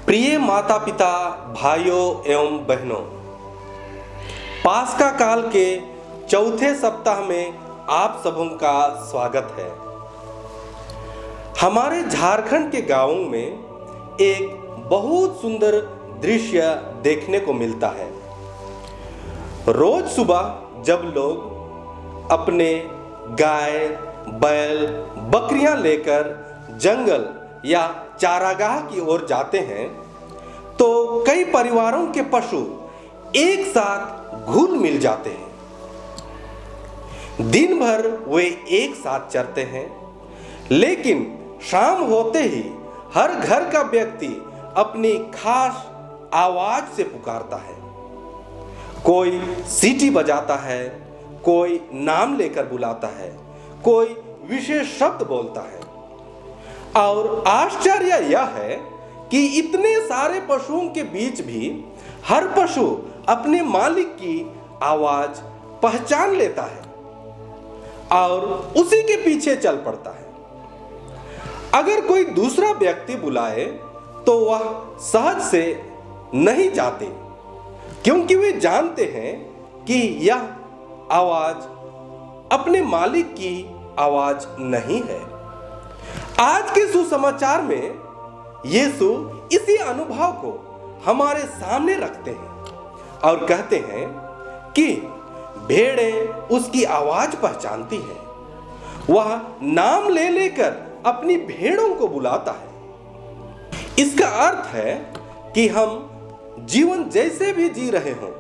प्रिय माता पिता, भाइयों एवं बहनों, पास्का काल के चौथे सप्ताह में आप सबों का स्वागत है। हमारे झारखंड के गांवों में एक बहुत सुंदर दृश्य देखने को मिलता है। रोज सुबह जब लोग अपने गाय, बैल, बकरियां लेकर जंगल या चारागाह की ओर जाते हैं तो कई परिवारों के पशु एक साथ घुल मिल जाते हैं। दिन भर वे एक साथ चरते हैं, लेकिन शाम होते ही हर घर का व्यक्ति अपनी खास आवाज से पुकारता है। कोई सीटी बजाता है, कोई नाम लेकर बुलाता है, कोई विशेष शब्द बोलता है। और आश्चर्य यह है कि इतने सारे पशुओं के बीच भी हर पशु अपने मालिक की आवाज पहचान लेता है और उसी के पीछे चल पड़ता है। अगर कोई दूसरा व्यक्ति बुलाए तो वह सहज से नहीं जाते, क्योंकि वे जानते हैं कि यह आवाज अपने मालिक की आवाज नहीं है। आज के सुसमाचार में यीशु इसी अनुभव को हमारे सामने रखते हैं और कहते हैं कि भेड़ें उसकी आवाज पहचानती हैं। वह नाम ले लेकर अपनी भेड़ों को बुलाता है। इसका अर्थ है कि हम जीवन जैसे भी जी रहे हों,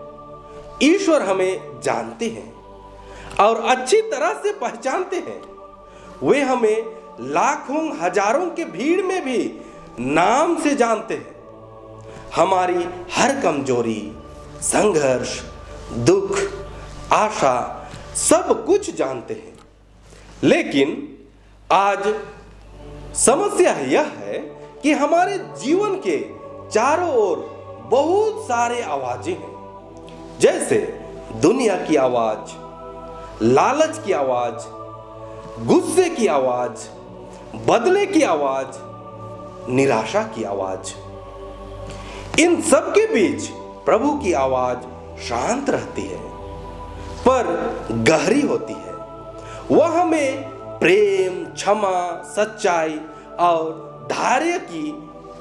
ईश्वर हमें जानते हैं और अच्छी तरह से पहचानते हैं। वे हमें लाखों हजारों के भीड़ में भी नाम से जानते हैं। हमारी हर कमजोरी, संघर्ष, दुख, आशा सब कुछ जानते हैं। लेकिन आज समस्या यह है कि हमारे जीवन के चारों ओर बहुत सारे आवाजें हैं, जैसे दुनिया की आवाज, लालच की आवाज, गुस्से की आवाज, बदले की आवाज, निराशा की आवाज। इन सब के बीच प्रभु की आवाज शांत रहती है पर गहरी होती है। वह हमें प्रेम, क्षमा, सच्चाई और धैर्य की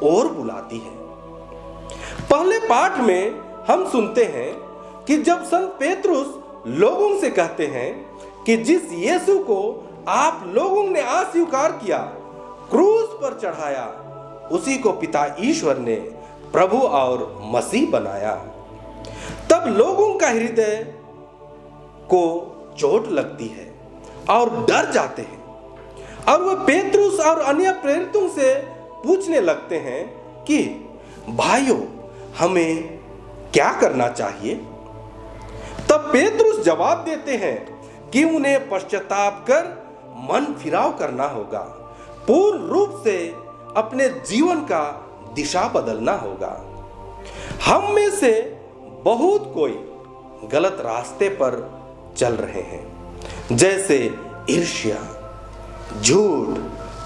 ओर बुलाती है। पहले पाठ में हम सुनते हैं कि जब संत पेतरुस लोगों से कहते हैं कि जिस यीशु को आप लोगों ने अस्वीकार किया, क्रूस पर चढ़ाया, उसी को पिता ईश्वर ने प्रभु और मसीह बनाया, तब लोगों का हृदय को चोट लगती है और डर जाते हैं और वे पेतरुस और अन्य प्रेरितों से पूछने लगते हैं कि भाइयों, हमें क्या करना चाहिए? तब पेतरुस जवाब देते हैं कि उन्हें पश्चाताप कर मन फिराव करना होगा, पूर्ण रूप से अपने जीवन का दिशा बदलना होगा। हम में से बहुत कोई गलत रास्ते पर चल रहे हैं, जैसे ईर्ष्या, झूठ,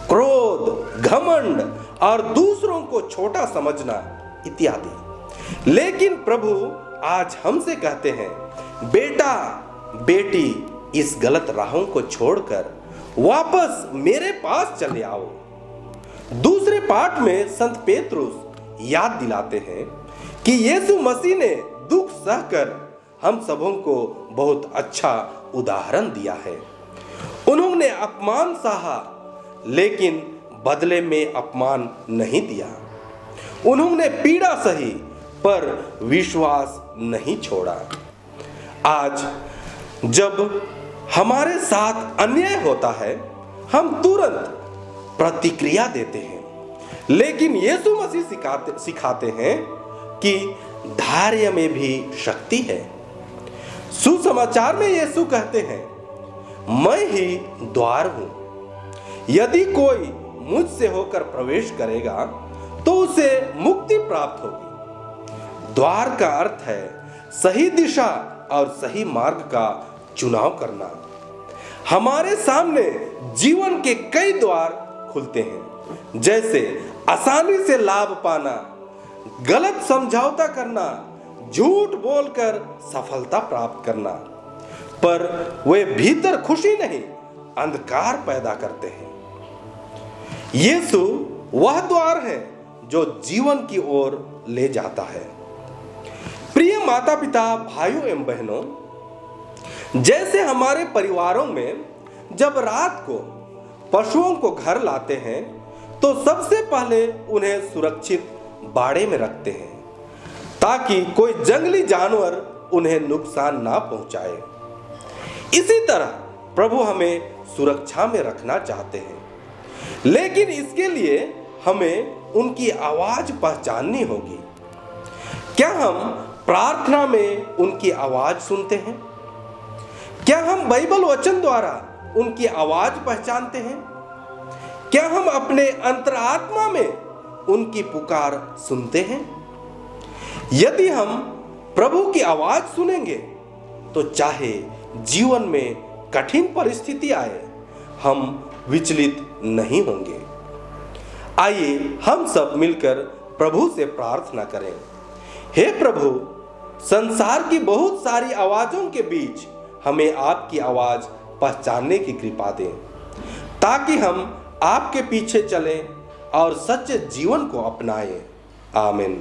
क्रोध, घमंड और दूसरों को छोटा समझना इत्यादि। लेकिन प्रभु आज हमसे कहते हैं, बेटा, बेटी, इस गलत राहों को छोड़कर वापस मेरे पास चले आओ। दूसरे पाठ में संत पेतरुस याद दिलाते हैं कि यीशु मसीह ने दुख सहकर हम सबों को बहुत अच्छा उदाहरण दिया है। उन्होंने अपमान सहा, लेकिन बदले में अपमान नहीं दिया। उन्होंने पीड़ा सही पर विश्वास नहीं छोड़ा। आज जब हमारे साथ अन्याय होता है, हम तुरंत प्रतिक्रिया देते हैं, लेकिन यीशु मसीह सिखाते हैं कि धैर्य में भी शक्ति है। सुसमाचार में यीशु कहते हैं, मैं ही द्वार हूं, यदि कोई मुझसे होकर प्रवेश करेगा तो उसे मुक्ति प्राप्त होगी। द्वार का अर्थ है सही दिशा और सही मार्ग का चुनाव करना। हमारे सामने जीवन के कई द्वार खुलते हैं, जैसे आसानी से लाभ पाना, गलत समझौता करना, झूठ बोलकर सफलता प्राप्त करना, पर वे भीतर खुशी नहीं, अंधकार पैदा करते हैं। यीशु वह द्वार है जो जीवन की ओर ले जाता है। प्रिय माता पिता, भाइयों एवं बहनों, जैसे हमारे परिवारों में जब रात को पशुओं को घर लाते हैं तो सबसे पहले उन्हें सुरक्षित बाड़े में रखते हैं ताकि कोई जंगली जानवर उन्हें नुकसान ना पहुंचाए। इसी तरह प्रभु हमें सुरक्षा में रखना चाहते हैं, लेकिन इसके लिए हमें उनकी आवाज पहचाननी होगी। क्या हम प्रार्थना में उनकी आवाज सुनते हैं? क्या हम बाइबल वचन द्वारा उनकी आवाज पहचानते हैं? क्या हम अपने अंतरात्मा में उनकी पुकार सुनते हैं? यदि हम प्रभु की आवाज सुनेंगे तो चाहे जीवन में कठिन परिस्थिति आए, हम विचलित नहीं होंगे। आइए हम सब मिलकर प्रभु से प्रार्थना करें। हे प्रभु, संसार की बहुत सारी आवाजों के बीच हमें आपकी आवाज पहचानने की कृपा दें, ताकि हम आपके पीछे चलें और सच्चे जीवन को अपनाएं। आमीन।